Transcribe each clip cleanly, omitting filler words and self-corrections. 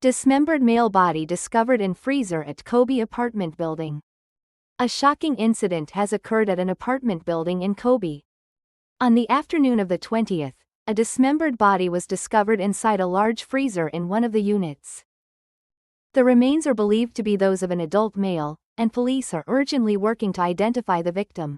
Dismembered male body discovered in freezer at Kobe apartment building. A shocking incident has occurred at an apartment building in Kobe. On the afternoon of the 20th, a dismembered body was discovered inside a large freezer in one of the units. The remains are believed to be those of an adult male, and police are urgently working to identify the victim.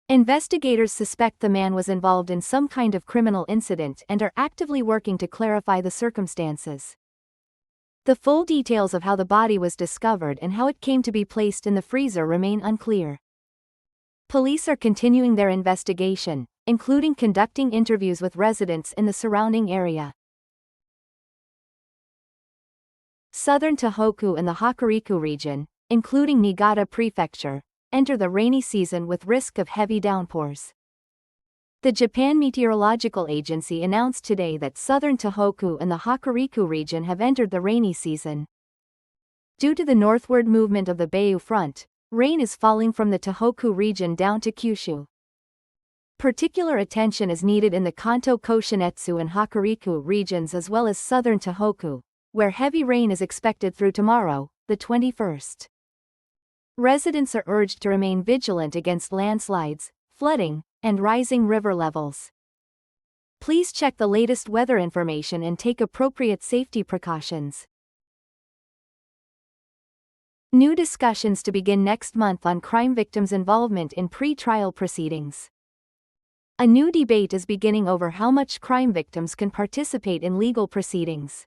Investigators suspect the man was involved in some kind of criminal incident and are actively working to clarify the circumstances. The full details of how the body was discovered and how it came to be placed in the freezer remain unclear. Police are continuing their investigation, including conducting interviews with residents in the surrounding area. Southern Tohoku and the Hokuriku region, including Niigata Prefecture, enter the rainy season with risk of heavy downpours. The Japan Meteorological Agency announced today that southern Tohoku and the Hokuriku region have entered the rainy season. Due to the northward movement of the Beiyu front, rain is falling from the Tohoku region down to Kyushu. Particular attention is needed in the Kanto Koshinetsu and Hokuriku regions as well as southern Tohoku, where heavy rain is expected through tomorrow, the 21st. Residents are urged to remain vigilant against landslides, flooding, and rising river levels. Please check the latest weather information and take appropriate safety precautions. New discussions to begin next month on crime victims' involvement in pre-trial proceedings. A new debate is beginning over how much crime victims can participate in legal proceedings.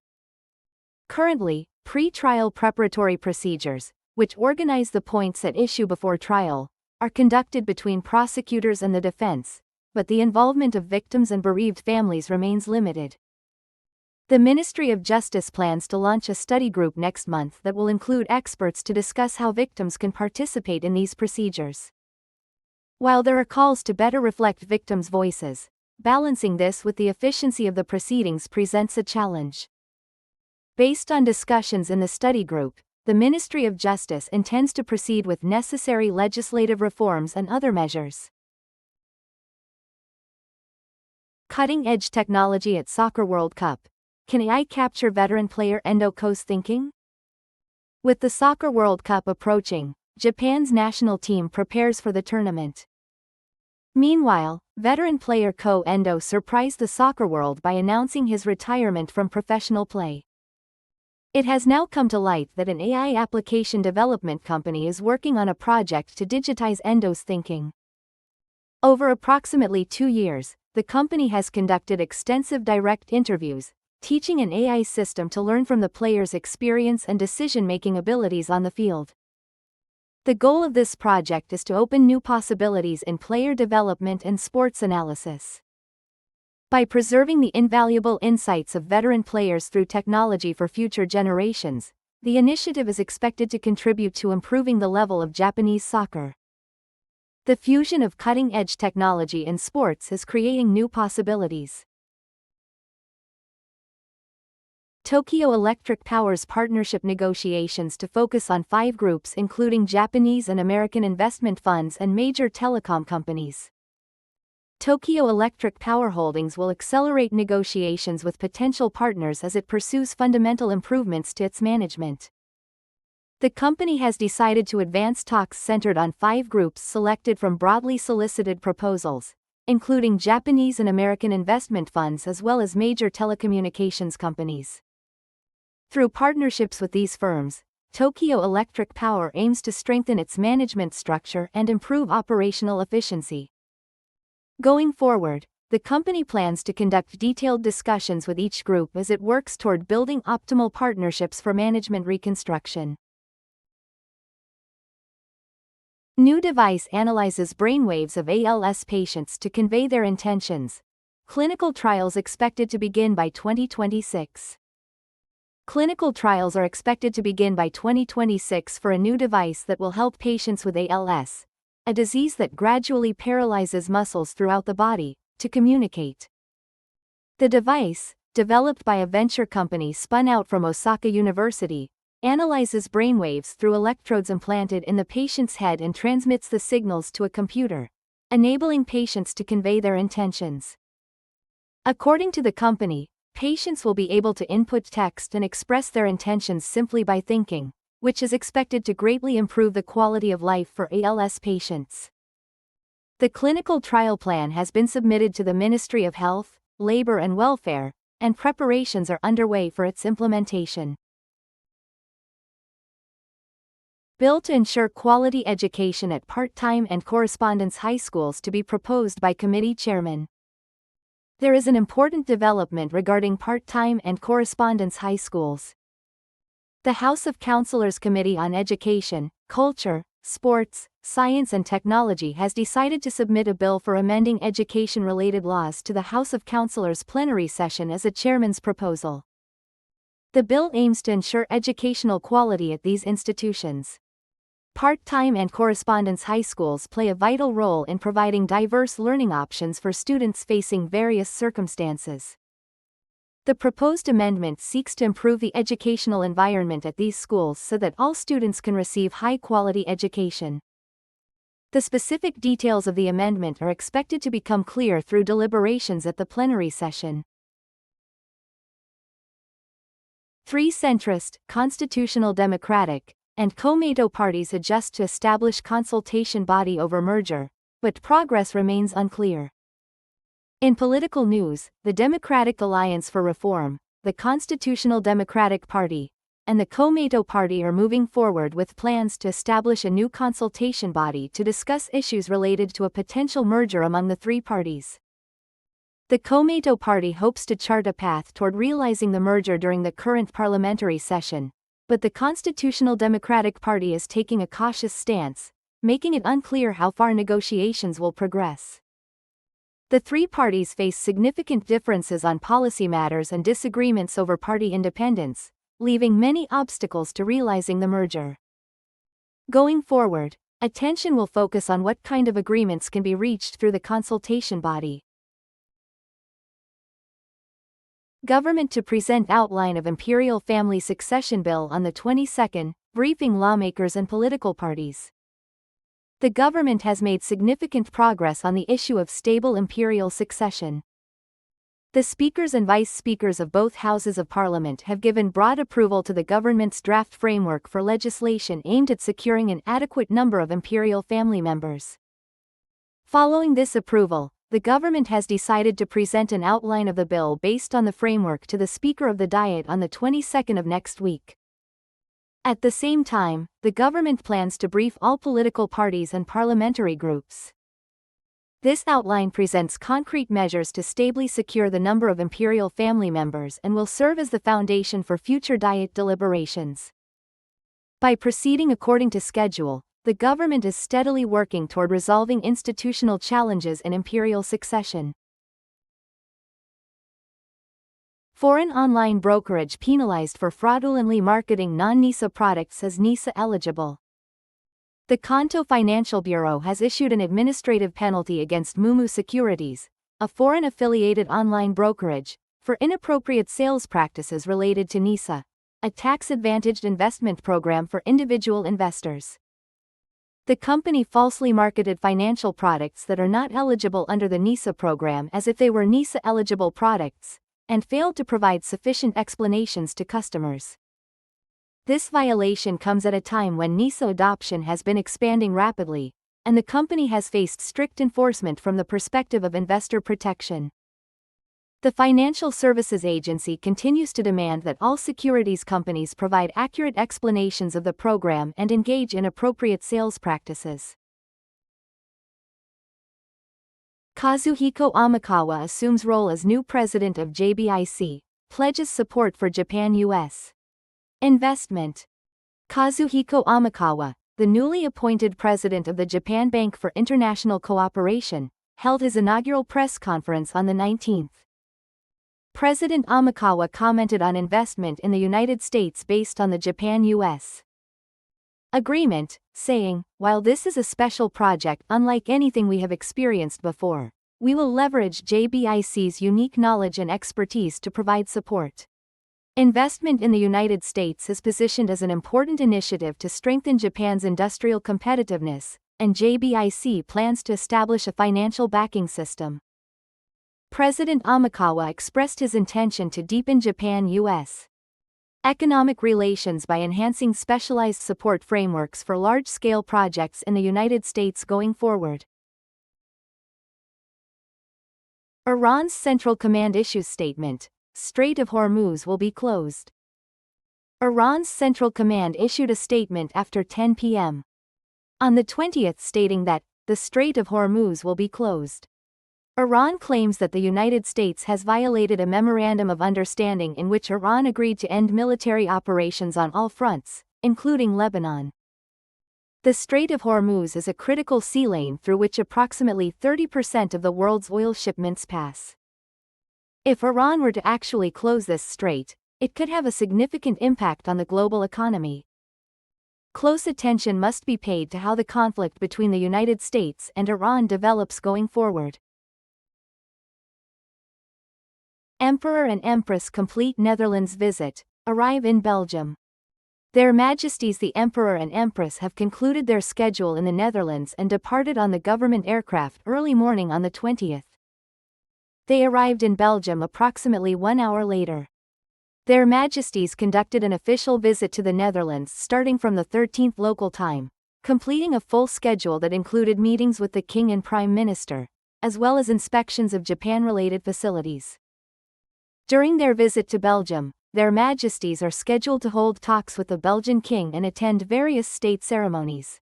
Currently, pre-trial preparatory procedures, which organize the points at issue before trial, are conducted between prosecutors and the defense, but the involvement of victims and bereaved families remains limited. The Ministry of Justice plans to launch a study group next month that will include experts to discuss how victims can participate in these procedures. While there are calls to better reflect victims' voices, balancing this with the efficiency of the proceedings presents a challenge. Based on discussions in the study group, the Ministry of Justice intends to proceed with necessary legislative reforms and other measures. Cutting-edge technology at Soccer World Cup. Can AI capture veteran player Endo Kō's thinking? With the Soccer World Cup approaching, Japan's national team prepares for the tournament. Meanwhile, veteran player Ko Endo surprised the soccer world by announcing his retirement from professional play. It has now come to light that an AI application development company is working on a project to digitize Endo's thinking. Over approximately 2 years, the company has conducted extensive direct interviews, teaching an AI system to learn from the player's experience and decision-making abilities on the field. The goal of this project is to open new possibilities in player development and sports analysis. By preserving the invaluable insights of veteran players through technology for future generations, the initiative is expected to contribute to improving the level of Japanese soccer. The fusion of cutting-edge technology in sports is creating new possibilities. Tokyo Electric Power's partnership negotiations to focus on 5 groups including Japanese and American investment funds and major telecom companies. Tokyo Electric Power Holdings will accelerate negotiations with potential partners as it pursues fundamental improvements to its management. The company has decided to advance talks centered on 5 groups selected from broadly solicited proposals, including Japanese and American investment funds as well as major telecommunications companies. Through partnerships with these firms, Tokyo Electric Power aims to strengthen its management structure and improve operational efficiency. Going forward, the company plans to conduct detailed discussions with each group as it works toward building optimal partnerships for management reconstruction. New device analyzes brainwaves of ALS patients to convey their intentions. Clinical trials expected to begin by 2026. Clinical trials are expected to begin by 2026 for a new device that will help patients with ALS, a disease that gradually paralyzes muscles throughout the body, to communicate. The device, developed by a venture company spun out from Osaka University, analyzes brainwaves through electrodes implanted in the patient's head and transmits the signals to a computer, enabling patients to convey their intentions. According to the company, Patients will be able to input text and express their intentions simply by thinking, which is expected to greatly improve the quality of life for ALS patients. The clinical trial plan has been submitted to the Ministry of Health, Labor and Welfare, and preparations are underway for its implementation. Bill to ensure quality education at part-time and correspondence high schools to be proposed by committee chairman. There is an important development regarding part-time and correspondence high schools. The House of Councilors Committee on Education, Culture, Sports, Science and Technology has decided to submit a bill for amending education-related laws to the House of Councilors plenary session as a chairman's proposal. The bill aims to ensure educational quality at these institutions. Part-time and correspondence high schools play a vital role in providing diverse learning options for students facing various circumstances. The proposed amendment seeks to improve the educational environment at these schools so that all students can receive high-quality education. The specific details of the amendment are expected to become clear through deliberations at the plenary session. Three centrist, constitutional Democratic, and Komeito parties adjust to establish consultation body over merger, but progress remains unclear. In political news, the Democratic Alliance for Reform, the Constitutional Democratic Party, and the Komeito Party are moving forward with plans to establish a new consultation body to discuss issues related to a potential merger among the three parties. The Komeito Party hopes to chart a path toward realizing the merger during the current parliamentary session, but the Constitutional Democratic Party is taking a cautious stance, making it unclear how far negotiations will progress. The three parties face significant differences on policy matters and disagreements over party independence, leaving many obstacles to realizing the merger. Going forward, attention will focus on what kind of agreements can be reached through the consultation body. Government to present outline of Imperial Family Succession Bill on the 22nd, briefing lawmakers and political parties. The government has made significant progress on the issue of stable imperial succession. The speakers and vice speakers of both houses of parliament have given broad approval to the government's draft framework for legislation aimed at securing an adequate number of imperial family members. Following this approval, the government has decided to present an outline of the bill based on the framework to the Speaker of the Diet on the 22nd of next week. At the same time, the government plans to brief all political parties and parliamentary groups. This outline presents concrete measures to stably secure the number of imperial family members and will serve as the foundation for future Diet deliberations. By proceeding according to schedule, the government is steadily working toward resolving institutional challenges in imperial succession. Foreign online brokerage penalized for fraudulently marketing non-NISA products as NISA eligible. The Kanto Financial Bureau has issued an administrative penalty against Mumu Securities, a foreign-affiliated online brokerage, for inappropriate sales practices related to NISA, a tax-advantaged investment program for individual investors. The company falsely marketed financial products that are not eligible under the NISA program as if they were NISA-eligible products, and failed to provide sufficient explanations to customers. This violation comes at a time when NISA adoption has been expanding rapidly, and the company has faced strict enforcement from the perspective of investor protection. The Financial Services Agency continues to demand that all securities companies provide accurate explanations of the program and engage in appropriate sales practices. Kazuhiko Amikawa assumes role as new president of JBIC, pledges support for Japan-US investment. Kazuhiko Amikawa, the newly appointed president of the Japan Bank for International Cooperation, held his inaugural press conference on the 19th. President Amikawa commented on investment in the United States based on the Japan-US agreement, saying, "While this is a special project unlike anything we have experienced before, we will leverage JBIC's unique knowledge and expertise to provide support." Investment in the United States is positioned as an important initiative to strengthen Japan's industrial competitiveness, and JBIC plans to establish a financial backing system. President Amikawa expressed his intention to deepen Japan-US economic relations by enhancing specialized support frameworks for large-scale projects in the United States going forward. Iran's Central Command issues statement: Strait of Hormuz will be closed. Iran's Central Command issued a statement after 10 p.m. on the 20th stating that the Strait of Hormuz will be closed. Iran claims that the United States has violated a memorandum of understanding in which Iran agreed to end military operations on all fronts, including Lebanon. The Strait of Hormuz is a critical sea lane through which approximately 30% of the world's oil shipments pass. If Iran were to actually close this strait, it could have a significant impact on the global economy. Close attention must be paid to how the conflict between the United States and Iran develops going forward. Emperor and Empress complete Netherlands visit, arrive in Belgium. Their Majesties the Emperor and Empress have concluded their schedule in the Netherlands and departed on the government aircraft early morning on the 20th. They arrived in Belgium approximately 1 hour later. Their Majesties conducted an official visit to the Netherlands starting from the 13th local time, completing a full schedule that included meetings with the King and Prime Minister, as well as inspections of Japan-related facilities. During their visit to Belgium, their Majesties are scheduled to hold talks with the Belgian King and attend various state ceremonies.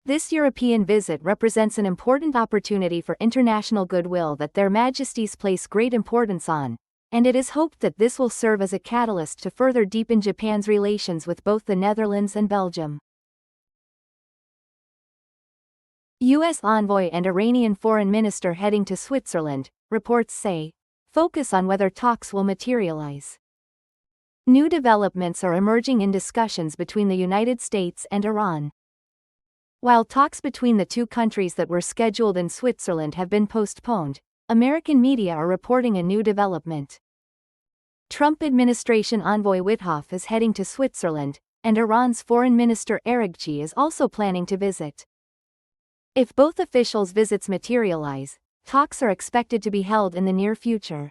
This European visit represents an important opportunity for international goodwill that their Majesties place great importance on, and it is hoped that this will serve as a catalyst to further deepen Japan's relations with both the Netherlands and Belgium. U.S. envoy and Iranian foreign minister heading to Switzerland, reports say. Focus on whether talks will materialize. New developments are emerging in discussions between the United States and Iran. While talks between the two countries that were scheduled in Switzerland have been postponed, American media are reporting a new development. Trump administration envoy Withoff is heading to Switzerland, and Iran's foreign minister Araghchi is also planning to visit. If both officials' visits materialize, talks are expected to be held in the near future.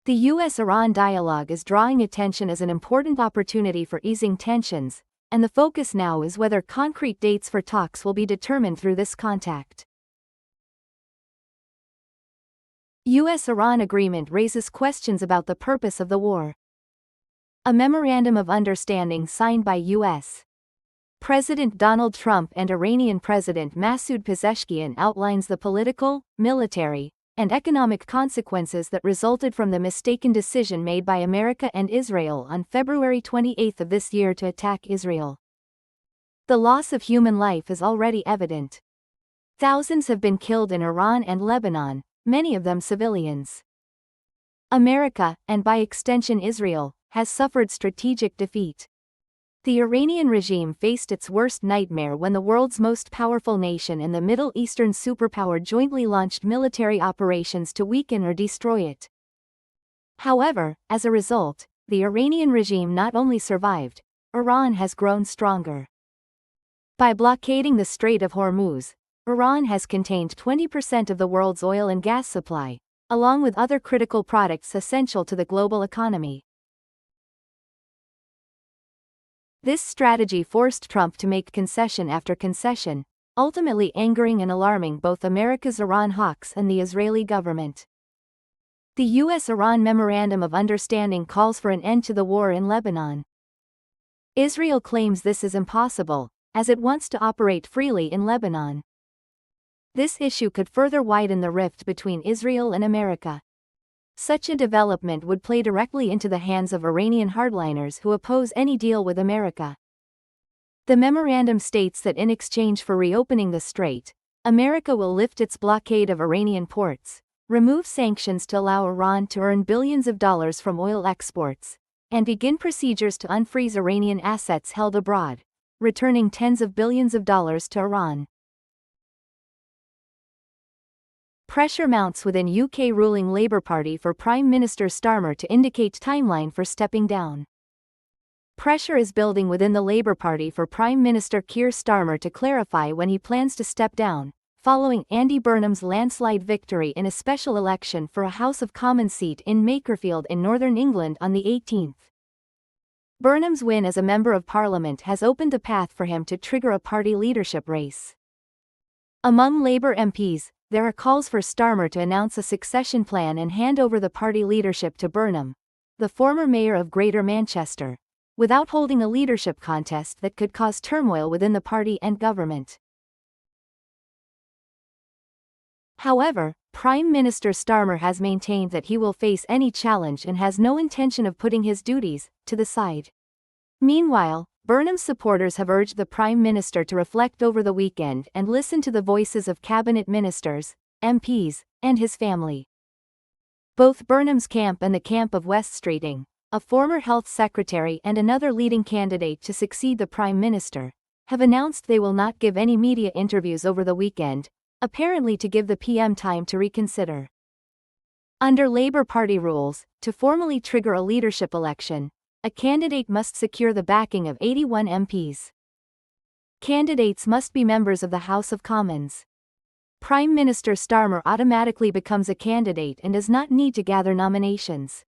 The U.S.-Iran dialogue is drawing attention as an important opportunity for easing tensions, and the focus now is whether concrete dates for talks will be determined through this contact. U.S.-Iran agreement raises questions about the purpose of the war. A memorandum of understanding signed by U.S. President Donald Trump and Iranian President Masoud Pezeshkian outlines the political, military, and economic consequences that resulted from the mistaken decision made by America and Israel on February 28 of this year to attack Israel. The loss of human life is already evident. Thousands have been killed in Iran and Lebanon, many of them civilians. America, and by extension Israel, has suffered strategic defeat. The Iranian regime faced its worst nightmare when the world's most powerful nation and the Middle Eastern superpower jointly launched military operations to weaken or destroy it. However, as a result, the Iranian regime not only survived, Iran has grown stronger. By blockading the Strait of Hormuz, Iran has contained 20% of the world's oil and gas supply, along with other critical products essential to the global economy. This strategy forced Trump to make concession after concession, ultimately angering and alarming both America's Iran hawks and the Israeli government. The U.S.-Iran Memorandum of Understanding calls for an end to the war in Lebanon. Israel claims this is impossible, as it wants to operate freely in Lebanon. This issue could further widen the rift between Israel and America. Such a development would play directly into the hands of Iranian hardliners who oppose any deal with America. The memorandum states that in exchange for reopening the strait, America will lift its blockade of Iranian ports, remove sanctions to allow Iran to earn billions of dollars from oil exports, and begin procedures to unfreeze Iranian assets held abroad, returning tens of billions of dollars to Iran. Pressure mounts within UK ruling Labour Party for Prime Minister Starmer to indicate timeline for stepping down. Pressure is building within the Labour Party for Prime Minister Keir Starmer to clarify when he plans to step down, following Andy Burnham's landslide victory in a special election for a House of Commons seat in Makerfield in Northern England on the 18th. Burnham's win as a Member of Parliament has opened the path for him to trigger a party leadership race. Among Labour MPs, there are calls for Starmer to announce a succession plan and hand over the party leadership to Burnham, the former mayor of Greater Manchester, without holding a leadership contest that could cause turmoil within the party and government. However, Prime Minister Starmer has maintained that he will face any challenge and has no intention of putting his duties to the side. Meanwhile, Burnham's supporters have urged the Prime Minister to reflect over the weekend and listen to the voices of cabinet ministers, MPs, and his family. Both Burnham's camp and the camp of Wes Streeting, a former health secretary and another leading candidate to succeed the Prime Minister, have announced they will not give any media interviews over the weekend, apparently to give the PM time to reconsider. Under Labour Party rules, to formally trigger a leadership election, a candidate must secure the backing of 81 MPs. Candidates must be members of the House of Commons. Prime Minister Starmer automatically becomes a candidate and does not need to gather nominations.